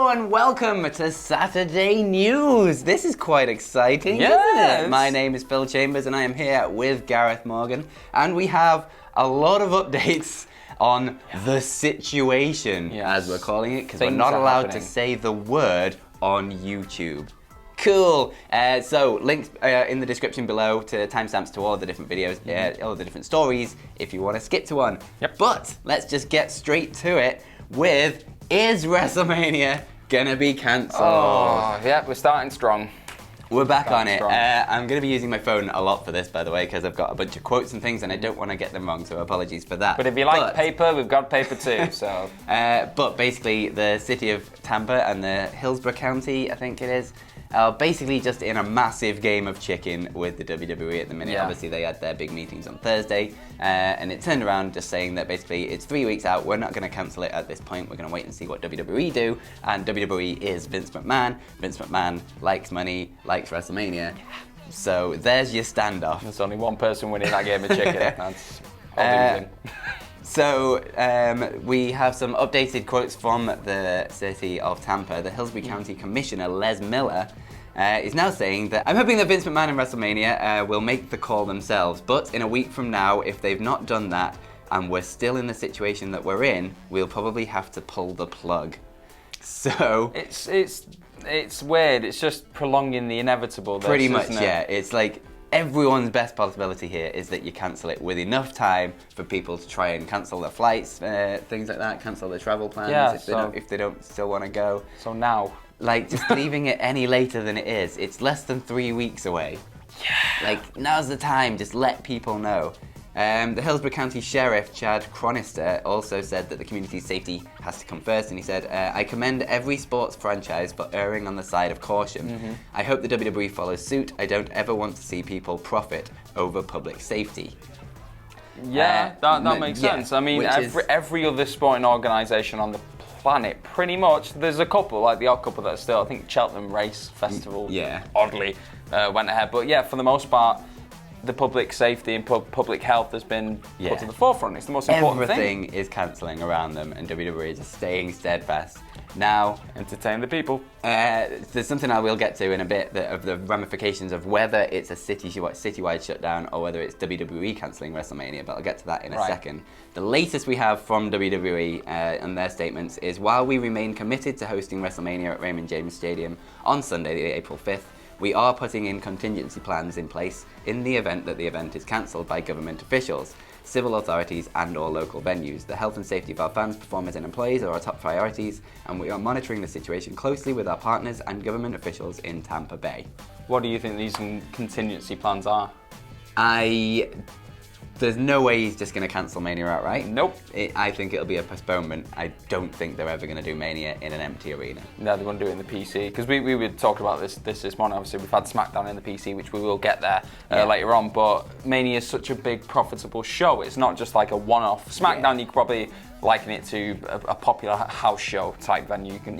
Hello and welcome to Saturday News. This is quite exciting, isn't it? My name is Phil Chambers and I am here with Gareth Morgan, and we have a lot of updates on the situation, as we're calling it, because we're not allowed to say the word on YouTube. Cool. So links in the description below to timestamps to all the different videos, all the different stories if you want to skip to one. But let's just get straight to it with, is WrestleMania gonna be cancelled? Oh, yeah, we're starting strong. We're back on it. I'm going to be using my phone a lot for this, by the way, because I've got a bunch of quotes and things and I don't want to get them wrong, so apologies for that. But if you like paper, we've got paper too, so. But basically, the city of Tampa and the Hillsborough County, I think it is, are basically just in a massive game of chicken with the WWE at the minute. Obviously, they had their big meetings on Thursday, and it turned around just saying that basically it's 3 weeks out. We're not going to cancel it at this point. We're going to wait and see what WWE do. And WWE is Vince McMahon. Vince McMahon likes money, likes WrestleMania. So there's your standoff. There's only one person winning that game of chicken. That's losing. So we have some updated quotes from the city of Tampa. The Hillsborough County Commissioner, Les Miller, is now saying that, I'm hoping that Vince McMahon and WrestleMania will make the call themselves, but in a week from now, if they've not done that and we're still in the situation that we're in, we'll probably have to pull the plug. So it's weird. It's just prolonging the inevitable. Pretty much, yeah. It's like everyone's best possibility here is that you cancel it with enough time for people to try and cancel their flights, things like that, cancel their travel plans if they don't still want to go. So now, like, just leaving it any later than it is. It's less than 3 weeks away. Yeah. Like, now's the time. Just let people know. The Hillsborough County Sheriff, Chad Chronister, also said that the community's safety has to come first, and he said, I commend every sports franchise for erring on the side of caution. I hope the WWE follows suit. I don't ever want to see people profit over public safety. Yeah, that makes sense. I mean, every other sporting organisation on the planet, pretty much, there's a couple, like the odd couple that are still, I think Cheltenham Race Festival, oddly, went ahead. But yeah, for the most part, the public safety and public health has been put to the forefront. It's the most important thing. Everything is cancelling around them, and WWE is just staying steadfast. Now, entertain the people. There's something I will get to in a bit of the ramifications of whether it's a citywide shutdown or whether it's WWE cancelling WrestleMania, but I'll get to that in a second. The latest we have from WWE and their statements is, while we remain committed to hosting WrestleMania at Raymond James Stadium on Sunday, April 5th, we are putting in contingency plans in place in the event that the event is cancelled by government officials, civil authorities and or local venues. The health and safety of our fans, performers and employees are our top priorities, and we are monitoring the situation closely with our partners and government officials in Tampa Bay. What do you think these contingency plans are? There's no way he's just going to cancel Mania outright. Nope. I think it'll be a postponement. I don't think they're ever going to do Mania in an empty arena. No, they won't do it in the PC. Because we would talk about this morning. Obviously, we've had SmackDown in the PC, which we will get there later on. But Mania is such a big, profitable show. It's not just like a one-off. SmackDown, you could probably liken it to a popular house show type venue. You can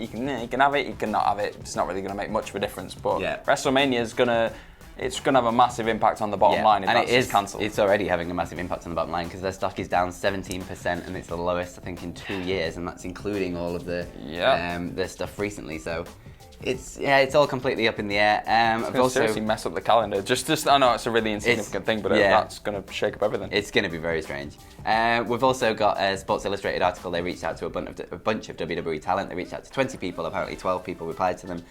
have it, you can not have it. It's not really going to make much of a difference. But WrestleMania is going to... It's going to have a massive impact on the bottom line if that's cancelled. It's already having a massive impact on the bottom line because their stock is down 17% and it's the lowest, I think, in 2 years, and that's including all of the stuff recently. So it's all completely up in the air. It's going to seriously mess up the calendar. Just I know it's a really insignificant thing, but that's going to shake up everything. It's going to be very strange. We've also got a Sports Illustrated article. They reached out to a bunch of WWE talent. They reached out to 20 people. Apparently 12 people replied to them.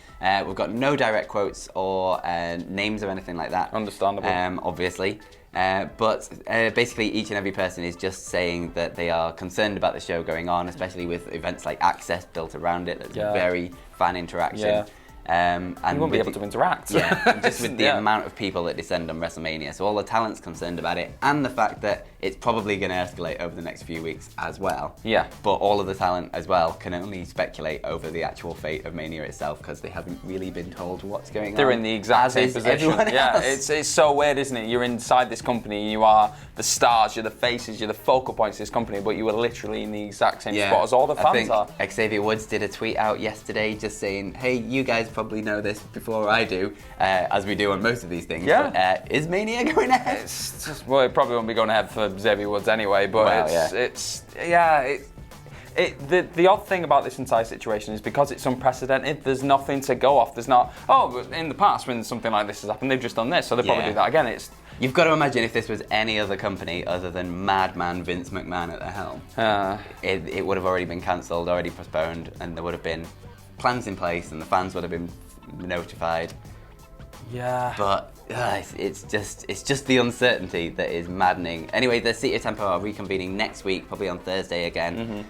We've got no direct quotes or names or anything like that. Understandable. Obviously. But basically each and every person is just saying that they are concerned about the show going on, especially with events like Access built around it. That's very fan interaction. And you won't be able to interact. Just with the amount of people that descend on WrestleMania. So all the talent's concerned about it, and the fact that it's probably going to escalate over the next few weeks as well. But all of the talent as well can only speculate over the actual fate of Mania itself because they haven't really been told what's going on. They're in the exact same position. It's so weird, isn't it? You're inside this company, you are the stars, you're the faces, you're the focal points of this company, but you are literally in the exact same spot as all the fans are. Xavier Woods did a tweet out yesterday just saying, hey, you guys probably know this before I do, as we do on most of these things. But, is Mania going ahead? It probably won't be going ahead for Xavier Woods anyway, but The odd thing about this entire situation is because it's unprecedented, there's nothing to go off. There's not, in the past when something like this has happened, they've just done this, so they'll probably do that again. You've got to imagine if this was any other company other than Madman Vince McMahon at the helm, it would have already been cancelled, already postponed, and there would have been plans in place, and the fans would have been notified. Yeah. But it's just the uncertainty that is maddening. Anyway, the City of Tampa are reconvening next week, probably on Thursday again.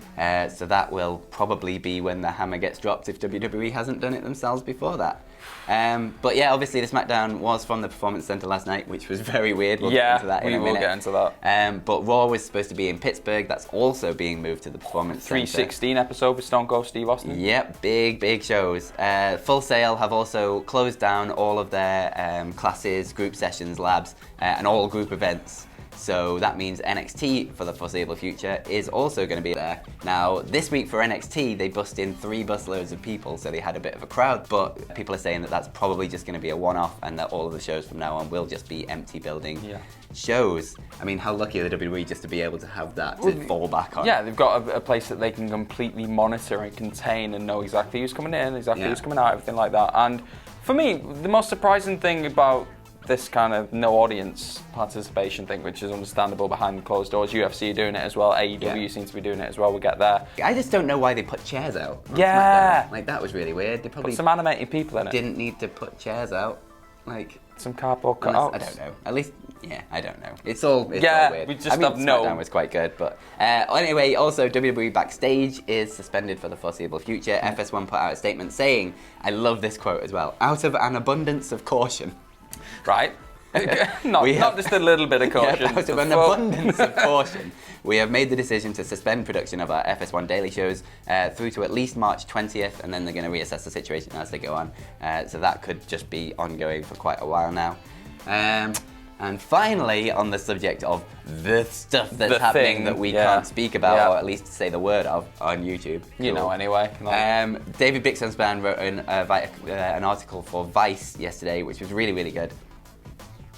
So that will probably be when the hammer gets dropped if WWE hasn't done it themselves before that. But yeah, obviously the SmackDown was from the Performance Center last night, which was very weird. We'll get into that in a minute. We will get into that. But Raw was supposed to be in Pittsburgh. That's also being moved to the Performance Center. 316 episode with Stone Cold Steve Austin. Yep, big shows. Full Sail have also closed down all of their classes, group sessions, labs, and all group events. So that means NXT for the foreseeable future is also going to be there. Now, this week for NXT, they bussed in 3 busloads of people, so they had a bit of a crowd, but people are saying that that's probably just going to be a one-off and that all of the shows from now on will just be empty building shows. I mean, how lucky are the WWE just to be able to have that to fall back on? Yeah, they've got a place that they can completely monitor and contain and know exactly who's coming in, exactly who's coming out, everything like that. And for me, the most surprising thing about this kind of no audience participation thing, which is understandable behind closed doors. UFC are doing it as well. AEW seems to be doing it as well. We'll get there. I just don't know why they put chairs out. Yeah. Like, that was really weird. They probably put some animated people in it. Didn't need to put chairs out. Like, some cardboard cutouts. I don't know. At least, I don't know. It's all weird. We just have SmackDown was quite good, but anyway, also WWE Backstage is suspended for the foreseeable future. FS1 put out a statement saying, I love this quote as well, out of an abundance of caution. Right. not just a little bit of caution. Out of an abundance of caution, we have made the decision to suspend production of our FS1 daily shows through to at least March 20th, and then they're going to reassess the situation as they go on. So that could just be ongoing for quite a while now. And finally, on the subject of the stuff that's happening that we can't speak about, or at least say the word of on YouTube. You know, anyway. David Bixenspan wrote an article for Vice yesterday, which was really, really good.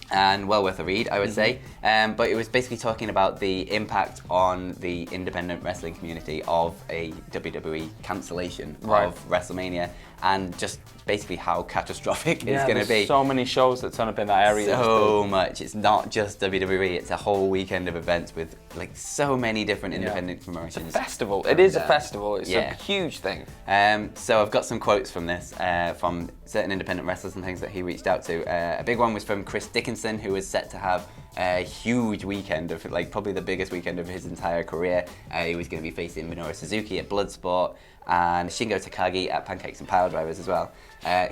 And well worth a read, I would say. But it was basically talking about the impact on the independent wrestling community of a WWE cancellation of WrestleMania, and just basically how catastrophic it's going to be. So many shows that turn up in that area. So much. It's not just WWE. It's a whole weekend of events with like so many different independent promotions. It's a festival. It is a festival. It's a huge thing. So I've got some quotes from this, from certain independent wrestlers and things that he reached out to. A big one was from Chris Dickinson, who was set to have a huge weekend of, like, probably the biggest weekend of his entire career. He was going to be facing Minoru Suzuki at Bloodsport and Shingo Takagi at Pancakes and Power Drivers as well.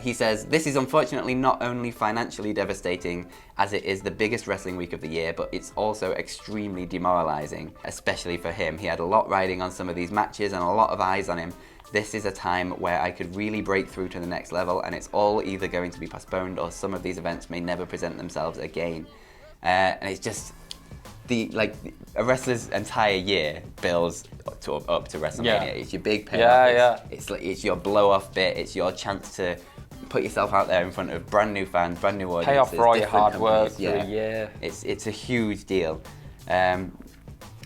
He says, this is unfortunately not only financially devastating as it is the biggest wrestling week of the year, but it's also extremely demoralizing, especially for him. He had a lot riding on some of these matches and a lot of eyes on him. This is a time where I could really break through to the next level, and it's all either going to be postponed or some of these events may never present themselves again. And it's just a wrestler's entire year builds up to WrestleMania. It's your big payoff. It's your blow off bit. It's your chance to put yourself out there in front of brand new fans, brand new audiences. Pay off for all your hard work. It's a huge deal.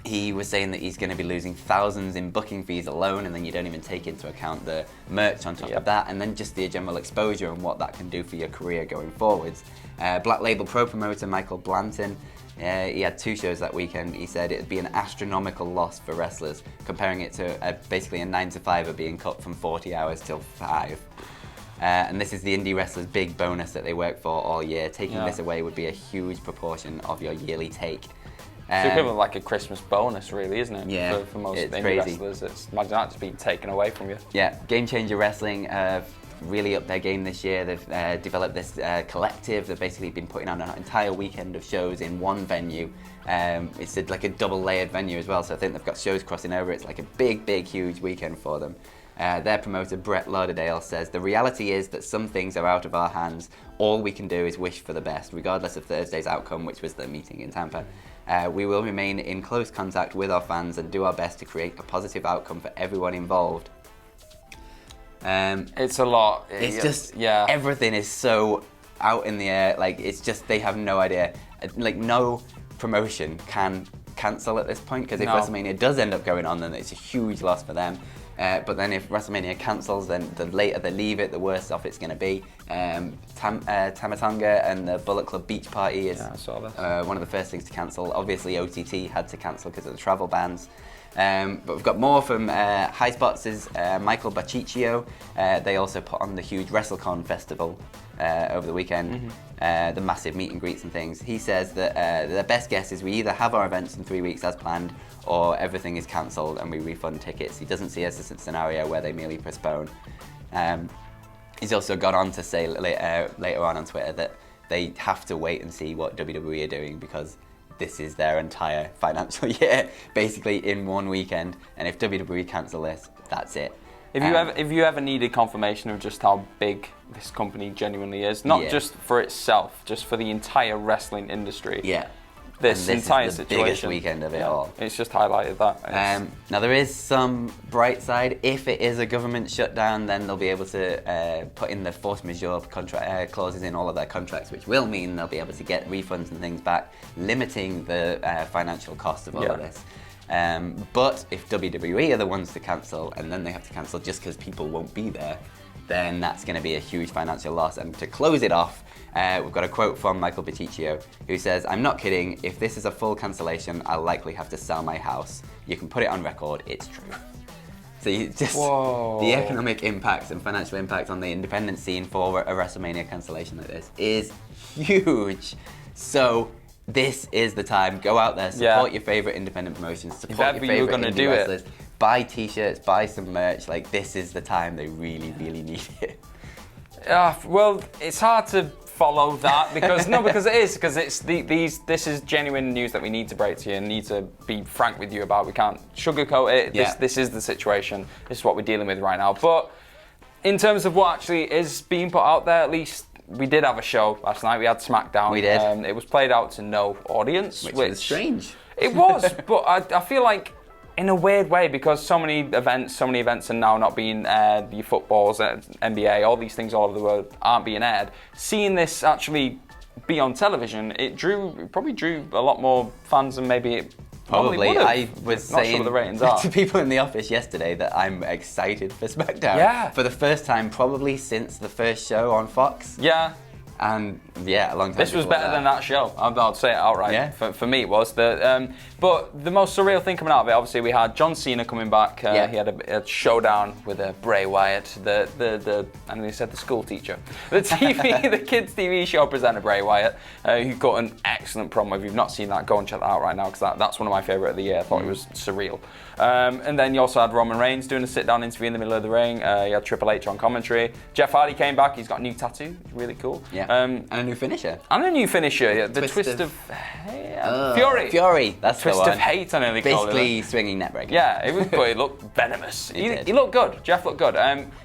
He was saying that he's going to be losing thousands in booking fees alone, and then you don't even take into account the merch on top of that, and then just the general exposure and what that can do for your career going forwards. Black Label Pro promoter Michael Blanton, he had 2 shows that weekend. He said it would be an astronomical loss for wrestlers, comparing it to basically a 9-to-5er being cut from 40 hours till 5. And this is the indie wrestler's big bonus that they work for all year. Taking this away would be a huge proportion of your yearly take. It's equivalent like a Christmas bonus, really, isn't it? Yeah, for most indie crazy. wrestlers. Imagine that just being taken away from you. Yeah, Game Changer Wrestling have really upped their game this year. They've developed this collective. They've basically been putting on an entire weekend of shows in one venue. It's like a double-layered venue as well, so I think they've got shows crossing over. It's like a big, huge weekend for them. Their promoter, Brett Lauderdale, says, the reality is that some things are out of our hands. All we can do is wish for the best, regardless of Thursday's outcome, which was the meeting in Tampa. We will remain in close contact with our fans and do our best to create a positive outcome for everyone involved. It's a lot. It's just, everything is so out in the air. Like, it's just, they have no idea. Like, no promotion can cancel at this point, because if WrestleMania does end up going on, then it's a huge loss for them. But then if WrestleMania cancels, then the later they leave it, the worse off it's going to be. Tamatonga and the Bullet Club Beach Party is one of the first things to cancel. Obviously, OTT had to cancel because of the travel bans. But we've got more from High Spots' Michael Baciccio. They also put on the huge WrestleCon festival over the weekend, the massive meet and greets and things. He says that the best guess is we either have our events in 3 weeks as planned, or everything is cancelled and we refund tickets. He doesn't see us as a scenario where they merely postpone. He's also gone on to say later on Twitter that they have to wait and see what WWE are doing, because this is their entire financial year, basically in one weekend. And if WWE cancel this, that's it. If you ever needed confirmation of just how big this company genuinely is, not just for itself, just for the entire wrestling industry. Yeah. This entire is the situation. biggest weekend of it all. It's just highlighted that. Now there is some bright side. If it is a government shutdown, then they'll be able to put in the force majeure clauses in all of their contracts, which will mean they'll be able to get refunds and things back, limiting the financial cost of all of this. But if WWE are the ones to cancel, and then they have to cancel just because people won't be there, then that's going to be a huge financial loss. And to close it off, we've got a quote from Michael Baciccio, who says, "I'm not kidding, if this is a full cancellation, I'll likely have to sell my house. You can put it on record, it's true." So the economic impact and financial impact on the independent scene for a WrestleMania cancellation like this is huge. So this is the time. Go out there, support your favorite independent promotions, support your favorite indie wrestlers. Buy t-shirts, buy some merch. Like, this is the time they really, really need it. Well, it's hard to follow that because this is genuine news that we need to break to you and need to be frank with you about. We can't sugarcoat it. This is the situation. This is what we're dealing with right now. But in terms of what actually is being put out there, at least we did have a show last night. We had Smackdown. We did. It was played out to no audience, which was strange. It was, but I feel like, in a weird way, because so many events are now not being aired, your footballs, NBA, all these things all over the world aren't being aired. Seeing this actually be on television, it probably drew a lot more fans than maybe it probably would have. I was saying to people in the office yesterday that I'm excited for Smackdown. Yeah. For the first time probably since the first show on Fox. Yeah. And a long time. This was better than that show. I'll say it outright. Yeah. For me, it was. But the most surreal thing coming out of it, obviously, we had John Cena coming back. He had a showdown with Bray Wyatt, and he said the school teacher, the kids' TV show presenter Bray Wyatt, who got an excellent promo. If you've not seen that, go and check that out right now, because that's one of my favourite of the year. I thought it was surreal. And then you also had Roman Reigns doing a sit-down interview in the middle of the ring. You had Triple H on commentary. Jeff Hardy came back. He's got a new tattoo. Really cool. Yeah. And a new finisher. The twist of Fury. Fury, that's twist the one. Of hate, I nearly called it. Basically swinging neckbreaker. Yeah, it looked venomous. He looked good. Jeff looked good.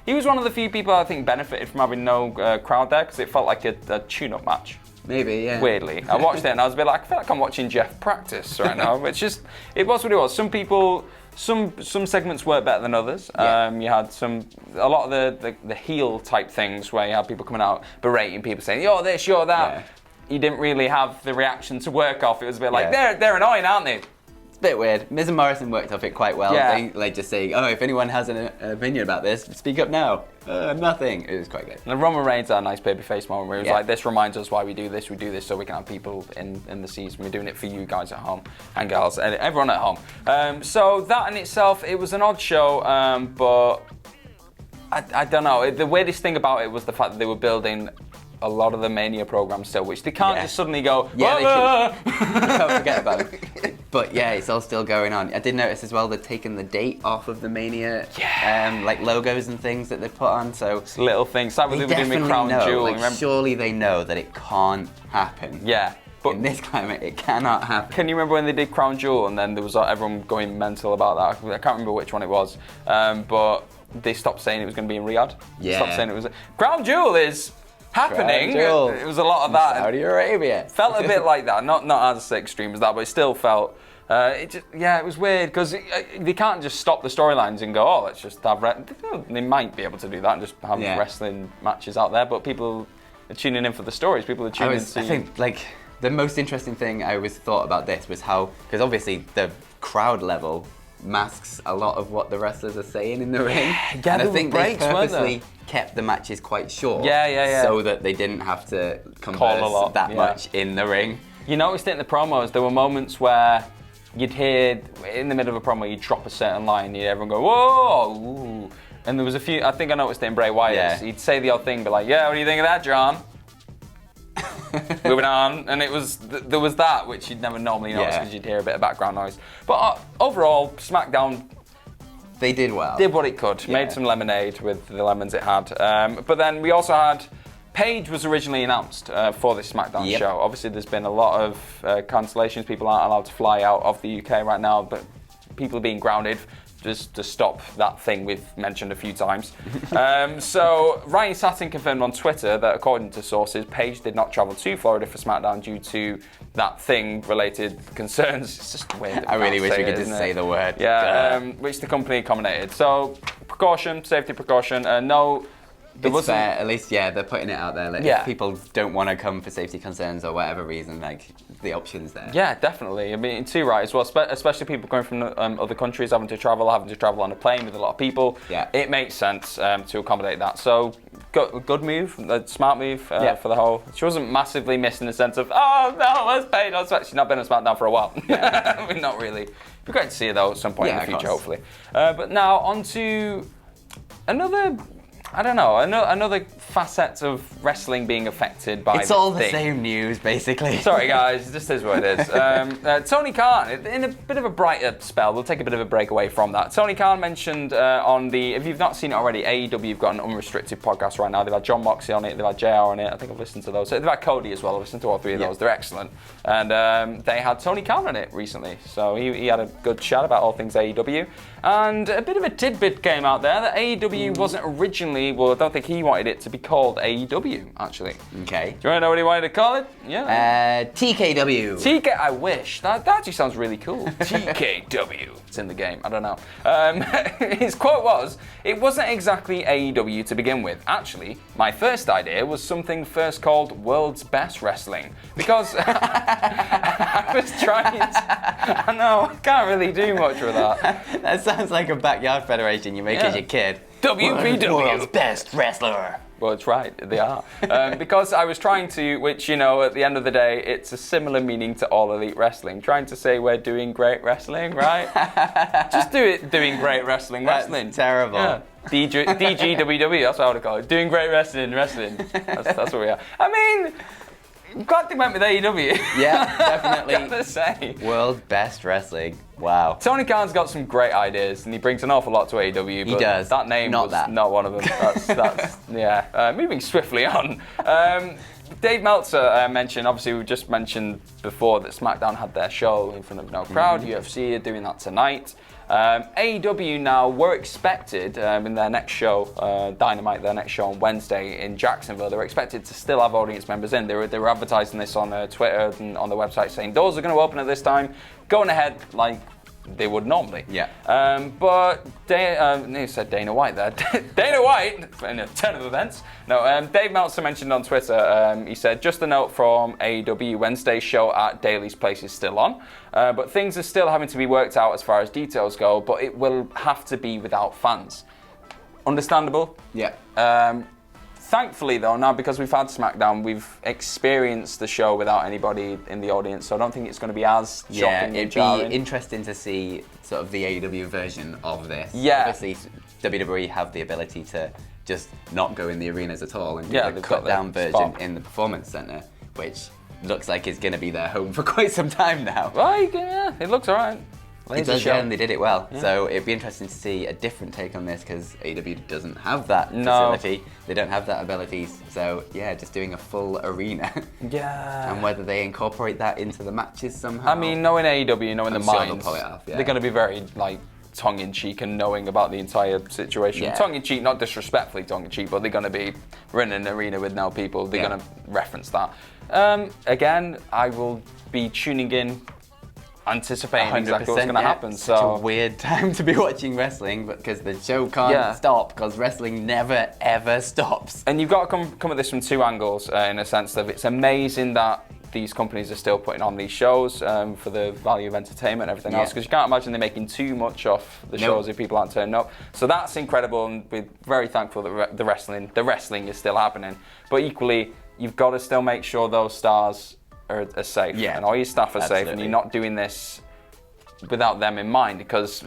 He was one of the few people I think benefited from having no crowd there, because it felt like a tune-up match. Maybe, yeah. Weirdly. I watched it and I was a bit like, I feel like I'm watching Jeff practice right now. It was what it was. Some people... Some segments work better than others. Yeah. You had a lot of the heel type things where you had people coming out berating people, saying you're this, you're that. Yeah. You didn't really have the reaction to work off. It was a bit like they're annoying, aren't they? It's a bit weird. Miz and Morrison worked off it quite well. Yeah. They just saying, if anyone has an opinion about this, speak up now. Nothing. It was quite good. And Roman Reigns had a nice babyface moment where he was like, this reminds us why we do this so we can have people in the seats. We're doing it for you guys at home and girls and everyone at home. So that in itself, it was an odd show, but I don't know. The weirdest thing about it was the fact that they were building a lot of the Mania programs still, which they can't just suddenly go, can't forget about it. But it's all still going on. I did notice as well they've taken the date off of the Mania like logos and things that they've put on. So it's little things. Like they definitely with Crown Jewel. Surely they know that it can't happen. Yeah. But in this climate, it cannot happen. Can you remember when they did Crown Jewel and then there was everyone going mental about that? I can't remember which one it was, but they stopped saying it was going to be in Riyadh. Yeah. Stopped saying it was. Crown Jewel is happening. It was a lot of that. Saudi Arabia. Felt a bit like that. Not as extreme as that, but it still felt. It was weird because they can't just stop the storylines and go, let's just have. They might be able to do that and just have wrestling matches out there, but people are tuning in for the stories. People are tuning in. I think The most interesting thing I always thought about this was how, because obviously the crowd level masks a lot of what the wrestlers are saying in the ring. Yeah, and I think breaks, they purposely kept the matches quite short. Yeah. So that they didn't have to converse that much in the ring. You noticed it in the promos. There were moments where you'd hear, in the middle of a promo, you'd drop a certain line, and everyone go, whoa! Ooh. And there was a few, I think I noticed it in Bray Wyatt. He'd say the odd thing, be like, yeah, what do you think of that, John? Moving on, and there was that which you'd never normally notice because you'd hear a bit of background noise. But overall, SmackDown, they did well. Did what it could. Made some lemonade with the lemons it had. But then we also had Paige was originally announced for this SmackDown show. Obviously, there's been a lot of cancellations. People aren't allowed to fly out of the UK right now, but people are being grounded just to stop that thing we've mentioned a few times. So Ryan Satin confirmed on Twitter that according to sources, Paige did not travel to Florida for SmackDown due to that thing-related concerns. It's just weird. I really wish we could just say the word. Yeah, which the company accommodated. So safety precaution. No. It's fair, at least, they're putting it out there. Like, if people don't want to come for safety concerns or whatever reason, like, the option's there. Yeah, definitely. I mean, too right as well, especially people going from other countries, having to travel on a plane with a lot of people. Yeah. It makes sense to accommodate that. So, good move, a smart move for the whole. She wasn't massively missed in the sense of, oh, no, where's Paige? She's not been on SmackDown for a while. I mean, not really. It'd be great to see her, though, at some point in the future, hopefully. But now, on to another facet of wrestling being affected by It's all the same news, basically. Sorry, guys, this is what it is. Tony Khan, in a bit of a brighter spell, we'll take a bit of a break away from that. Tony Khan mentioned if you've not seen it already, AEW have got an unrestricted podcast right now. They've had John Moxley on it, they've had JR on it, I think I've listened to those. They've had Cody as well, I've listened to all three of those, they're excellent. And they had Tony Khan on it recently, so he had a good chat about all things AEW. And a bit of a tidbit came out there that AEW wasn't originally, well, I don't think he wanted it to be called AEW, actually. Okay. Do you want to know what he wanted to call it? Yeah. TKW. I wish. That actually sounds really cool. TKW. It's in the game. I don't know. His quote was, "It wasn't exactly AEW to begin with. Actually, my first idea was something first called World's Best Wrestling. Because I was trying to... I know, I can't really do much with that. That sounds like a backyard federation you make as your kid. WPW. World's Best Wrestler. Well, it's right, they are. Because I was trying to, which, at the end of the day, it's a similar meaning to All Elite Wrestling. Trying to say we're doing great wrestling, right? Just do it, doing great wrestling. That's terrible. Yeah. DGWW, that's what I would call it. Doing great wrestling. That's what we are. I mean... glad they went with AEW. Yeah, definitely. Gotta say. World's Best Wrestling. Wow. Tony Khan's got some great ideas, and he brings an awful lot to AEW. But he does. That name was not one of them. That's yeah. Moving swiftly on. Dave Meltzer mentioned, obviously we just mentioned before that SmackDown had their show in front of no crowd. UFC are doing that tonight. AEW now were expected in their next show, Dynamite, their next show on Wednesday in Jacksonville. They were expected to still have audience members in. They were advertising this on Twitter and on the website, saying doors are going to open at this time, going ahead like they would normally. Yeah. But he said Dana White there. Dana White in a turn of events. No, Dave Meltzer mentioned on Twitter. He said just a note from AEW: Wednesday's show at Daly's Place is still on, but things are still having to be worked out as far as details go. But it will have to be without fans. Understandable. Yeah. Thankfully, though, now because we've had SmackDown, we've experienced the show without anybody in the audience, so I don't think it's going to be as shocking and jarring. It'd be interesting to see sort of the AEW version of this. Yeah. Obviously, WWE have the ability to just not go in the arenas at all and do a cut-down version in the Performance Center, which looks like it's going to be their home for quite some time now. Right, yeah, it looks all right. It does, and they did it well. Yeah. So it'd be interesting to see a different take on this because AEW doesn't have that facility. They don't have that ability. So yeah, just doing a full arena. Yeah. And whether they incorporate that into the matches somehow. I mean, knowing AEW, knowing the minds, they'll pull it off, they're going to be very tongue-in-cheek and knowing about the entire situation. Yeah. Tongue-in-cheek, not disrespectfully tongue-in-cheek, but they're going to be running an arena with no people. They're going to reference that. Again, I will be tuning in, anticipating exactly what's going to happen. Such a weird time to be watching wrestling, because the show can't stop, because wrestling never ever stops. And you've got to come at this from two angles, in a sense that it's amazing that these companies are still putting on these shows for the value of entertainment and everything else, because you can't imagine they're making too much off the shows if people aren't turning up. So that's incredible, and we're very thankful that the wrestling is still happening. But equally, you've got to still make sure those stars are safe, and all your staff are safe, and you're not doing this without them in mind, because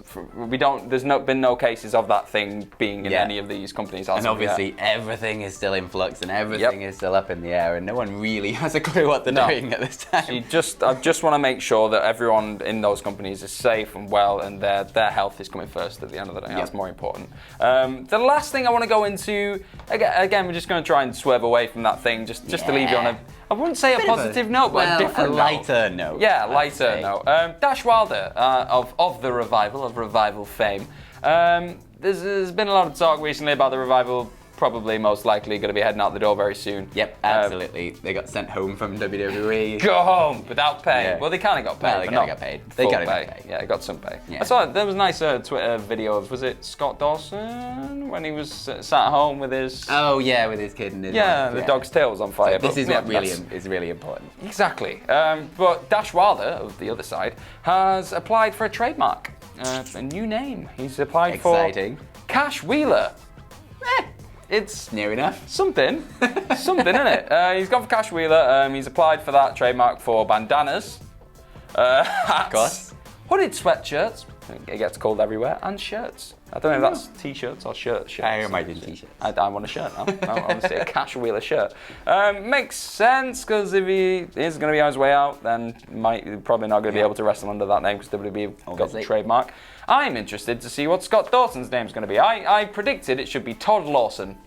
there's been no cases of that thing being in any of these companies. And obviously everything is still in flux and everything is still up in the air, and no one really has a clue what they're doing at this time. So I just want to make sure that everyone in those companies is safe and well, and their health is coming first at the end of the day. That's more important. The last thing I want to go into, again, we're just going to try and swerve away from that thing, just to leave you on I wouldn't say a positive note, but a different lighter note. Yeah, lighter note. Dash Wilder of the Revival fame. There's been a lot of talk recently about the Revival probably most likely going to be heading out the door very soon. Yep, absolutely. They got sent home from WWE. Go home without pay. Yeah. Well, they kind of got paid. Well, they kind of got paid. They got pay. Yeah, they got some pay. Yeah. I saw there was a nice Twitter video of, was it Scott Dawson when he was sat at home with his... Oh yeah, with his kid and his wife. The dog's tail was on fire. So this is what really is really important. Exactly. But Dash Wilder, of the other side, has applied for a trademark. A new name. He's applied for Cash Wheeler. It's near enough. Something, isn't it? He's gone for Cash Wheeler. He's applied for that trademark for bandanas, hats, of course, hooded sweatshirts. It gets cold everywhere, and shirts. I don't know if that's t-shirts or shirts. I imagine t-shirts. I want a shirt now. I want to see a Cash Wheeler shirt. Makes sense, because if he is going to be on his way out, then probably not going to be able to wrestle under that name, because WWE got the trademark. I'm interested to see what Scott Dawson's name's going to be. I predicted it should be Todd Lawson.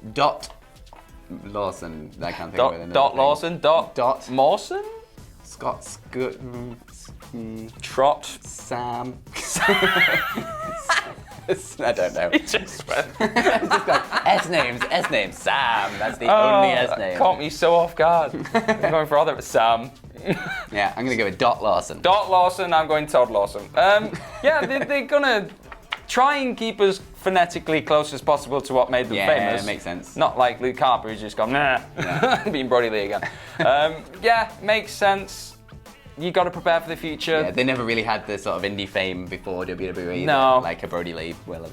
Lawson. I can't think of it. Dot Lawson. Dot Mawson. Scott's good. Trot. Sam. I don't know. It just went. Just like S names. Sam. That's the only S name. Caught me so off guard. I'm going for other Sam. Yeah, I'm going to go with Dot Lawson. Dot Lawson, I'm going Todd Lawson. Yeah, they're going to try and keep us phonetically close as possible to what made them famous. Yeah, makes sense. Not like Luke Harper, who's just gone, being Brody Lee again. Yeah, makes sense. You got to prepare for the future. Yeah, they never really had the sort of indie fame before WWE. No. Like a Brody Lee will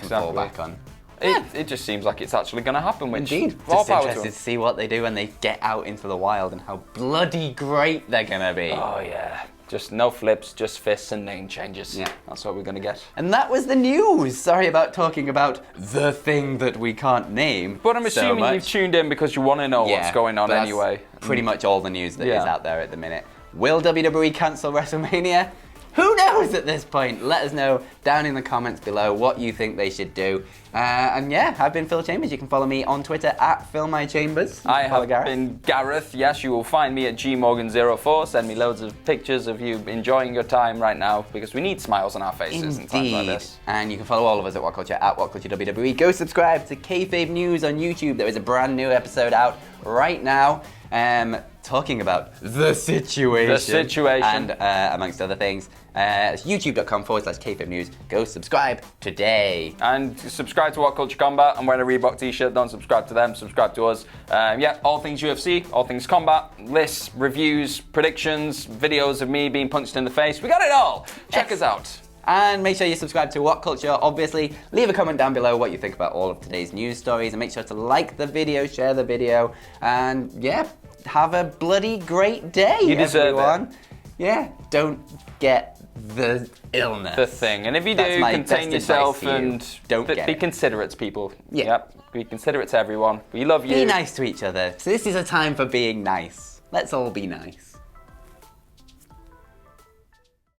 fall back on. It just seems like it's actually going to happen. Which Indeed. Just interested to see what they do when they get out into the wild and how bloody great they're going to be. Oh, yeah. Just no flips, just fists and name changes. Yeah. That's what we're going to get. And that was the news. Sorry about talking about the thing that we can't name. But I'm assuming you've tuned in because you want to know what's going on anyway. Pretty much all the news that is out there at the minute. Will WWE cancel WrestleMania? Who knows at this point? Let us know down in the comments below what you think they should do. And yeah, I've been Phil Chambers. You can follow me on Twitter at PhilMyChambers. I have been Gareth. Yes, you will find me at gmorgan04. Send me loads of pictures of you enjoying your time right now, because we need smiles on our faces in times like this. And you can follow all of us at WhatCulture at WhatCultureWWE. Go subscribe to Kayfabe News on YouTube. There is a brand new episode out right now. Talking about the situation. And amongst other things. It's youtube.com/Kayfabe News. Go subscribe today. And subscribe to WhatCulture Combat. I'm wearing a Reebok t-shirt. Don't subscribe to them. Subscribe to us. Yeah, all things UFC, all things combat, lists, reviews, predictions, videos of me being punched in the face. We got it all. Check us out. And make sure you subscribe to WhatCulture, obviously. Leave a comment down below what you think about all of today's news stories. And make sure to like the video, share the video. And yeah, have a bloody great day, you deserve everyone. It. Yeah, don't get the illness. The thing. And if you do, contain yourself and be considerate, people. Yeah. Yep. Be considerate to everyone. We love you. Be nice to each other. So this is a time for being nice. Let's all be nice.